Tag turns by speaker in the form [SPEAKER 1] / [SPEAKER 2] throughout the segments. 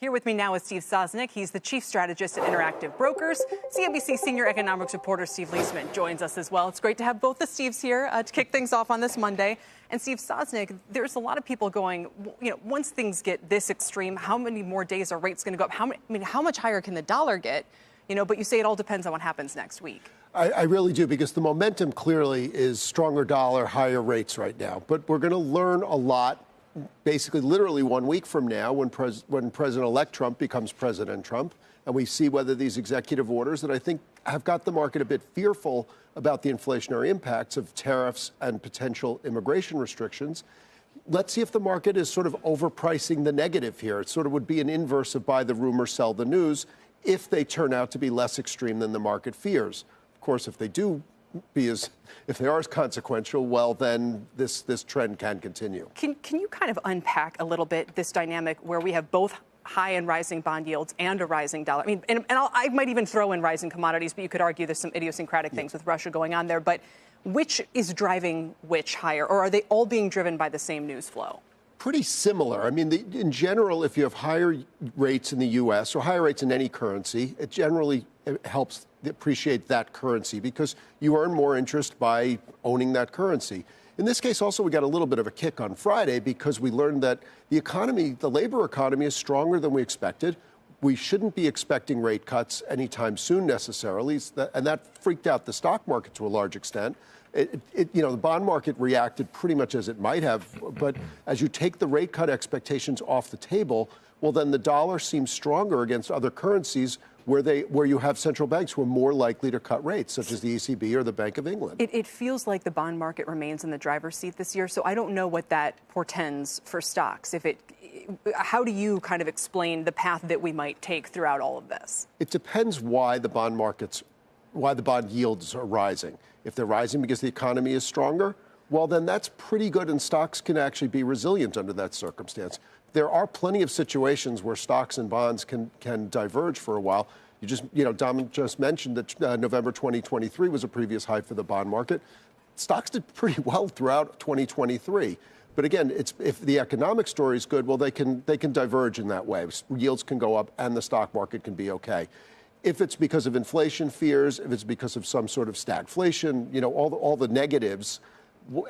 [SPEAKER 1] Here with me now is Steve Sosnick. He's the chief strategist at Interactive Brokers. CNBC senior economics reporter Steve Leisman joins us as well. It's great to have both the Steves here to kick things off on this Monday. And Steve Sosnick, there's a lot of people going, once things get this extreme, how many more days are rates going to go up? How much higher can the dollar get? But you say it all depends on what happens next week.
[SPEAKER 2] I really do, because the momentum clearly is stronger dollar, higher rates right now. But we're going to learn a lot, basically literally 1 week from now, when President-elect Trump becomes President Trump, and we see whether these executive orders that I think have got the market a bit fearful about the inflationary impacts of tariffs and potential immigration restrictions. Let's see if the market is sort of overpricing the negative here. It sort of would be an inverse of buy the rumor, sell the news, if they turn out to be less extreme than the market fears. Of course, if they are as consequential, well, then this trend can continue.
[SPEAKER 1] Can you kind of unpack a little bit this dynamic where we have both high and rising bond yields and a rising dollar? I might even throw in rising commodities, but you could argue there's some idiosyncratic things with Russia going on there. But which is driving which higher, or are they all being driven by the same news flow?
[SPEAKER 2] Pretty similar. In general, if you have higher rates in the U.S. or higher rates in any currency, it generally helps appreciate that currency because you earn more interest by owning that currency. In this case, also, we got a little bit of a kick on Friday because we learned that the labor economy is stronger than we expected. We shouldn't be expecting rate cuts anytime soon necessarily, and that freaked out the stock market to a large extent. The bond market reacted pretty much as it might have, but as you take the rate cut expectations off the table, well, then the dollar seems stronger against other currencies where you have central banks who are more likely to cut rates, such as the ECB or the Bank of England.
[SPEAKER 1] It feels like the bond market remains in the driver's seat this year, so I don't know what that portends for stocks. How do you kind of explain the path that we might take throughout all of this?
[SPEAKER 2] It depends why the bond yields are rising. If they're rising because the economy is stronger, well, then that's pretty good, and stocks can actually be resilient under that circumstance. There are plenty of situations where stocks and bonds can diverge for a while. Dom just mentioned that November 2023 was a previous high for the bond market. Stocks did pretty well throughout 2023. But again, if the economic story is good, well, they can diverge in that way. Yields can go up and the stock market can be okay. If it's because of inflation fears, if it's because of some sort of stagflation, all the negatives,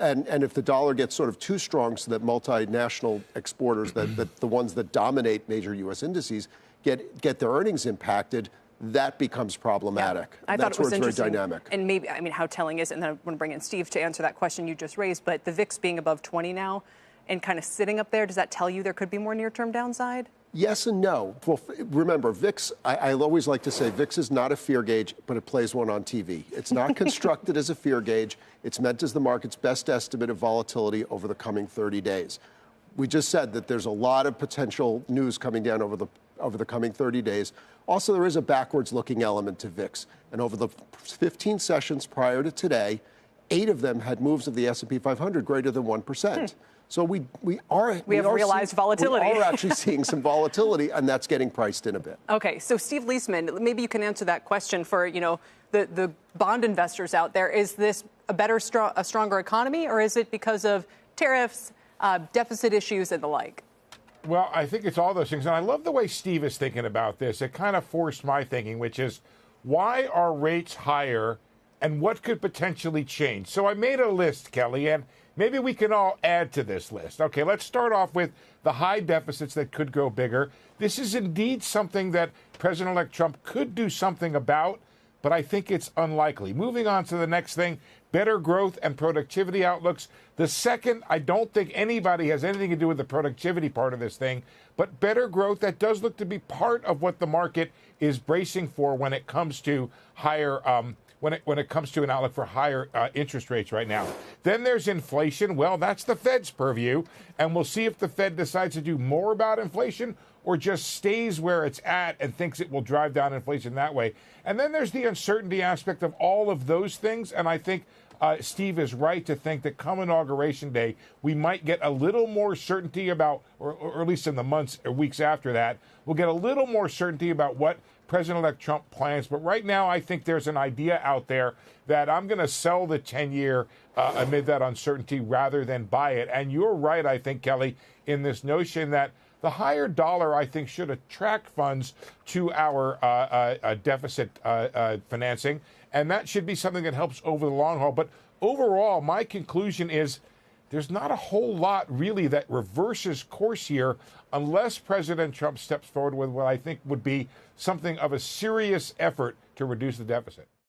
[SPEAKER 2] and if the dollar gets sort of too strong so that multinational exporters, that the ones that dominate major U.S. indices, get their earnings impacted, that becomes problematic.
[SPEAKER 1] Yeah, I thought it was
[SPEAKER 2] very
[SPEAKER 1] interesting.
[SPEAKER 2] Dynamic.
[SPEAKER 1] And maybe, how telling is it? And then I want to bring in Steve to answer that question you just raised. But the VIX being above 20 now and kind of sitting up there, does that tell you there could be more near-term downside?
[SPEAKER 2] Yes and no. Well, remember, VIX, I always like to say VIX is not a fear gauge, but it plays one on TV. It's not constructed as a fear gauge. It's meant as the market's best estimate of volatility over the coming 30 days. We just said that there's a lot of potential news coming down over the coming 30 days. Also, there is a backwards-looking element to VIX. And over the 15 sessions prior to today, 8 of them had moves of the S&P 500 greater than 1%. So we have realized volatility. We are actually seeing some volatility, and that's getting priced in a bit.
[SPEAKER 1] Okay, so Steve Leisman, maybe you can answer that question for the bond investors out there. Is this a stronger economy, or is it because of tariffs, deficit issues, and the like?
[SPEAKER 3] Well, I think it's all those things, and I love the way Steve is thinking about this. It kind of forced my thinking, which is why are rates higher, and what could potentially change? So I made a list, Kelly, and maybe we can all add to this list. Okay, let's start off with the high deficits that could go bigger. This is indeed something that President-elect Trump could do something about, but I think it's unlikely. Moving on to the next thing, better growth and productivity outlooks. The second, I don't think anybody has anything to do with the productivity part of this thing, but better growth, that does look to be part of what the market is bracing for when it comes to higher when it comes to an outlook for higher interest rates right now. Then there's inflation. Well, that's the Fed's purview, and we'll see if the Fed decides to do more about inflation or just stays where it's at and thinks it will drive down inflation that way. And then there's the uncertainty aspect of all of those things, and I think Steve is right to think that come Inauguration Day, we might get a little more certainty about, or at least in the months or weeks after that, we'll get a little more certainty about what President-elect Trump plans. But right now, I think there's an idea out there that I'm going to sell the 10-year amid that uncertainty rather than buy it. And you're right, I think, Kelly, in this notion that the higher dollar, I think, should attract funds to our deficit financing, and that should be something that helps over the long haul. But overall, my conclusion is there's not a whole lot really that reverses course here unless President Trump steps forward with what I think would be something of a serious effort to reduce the deficit.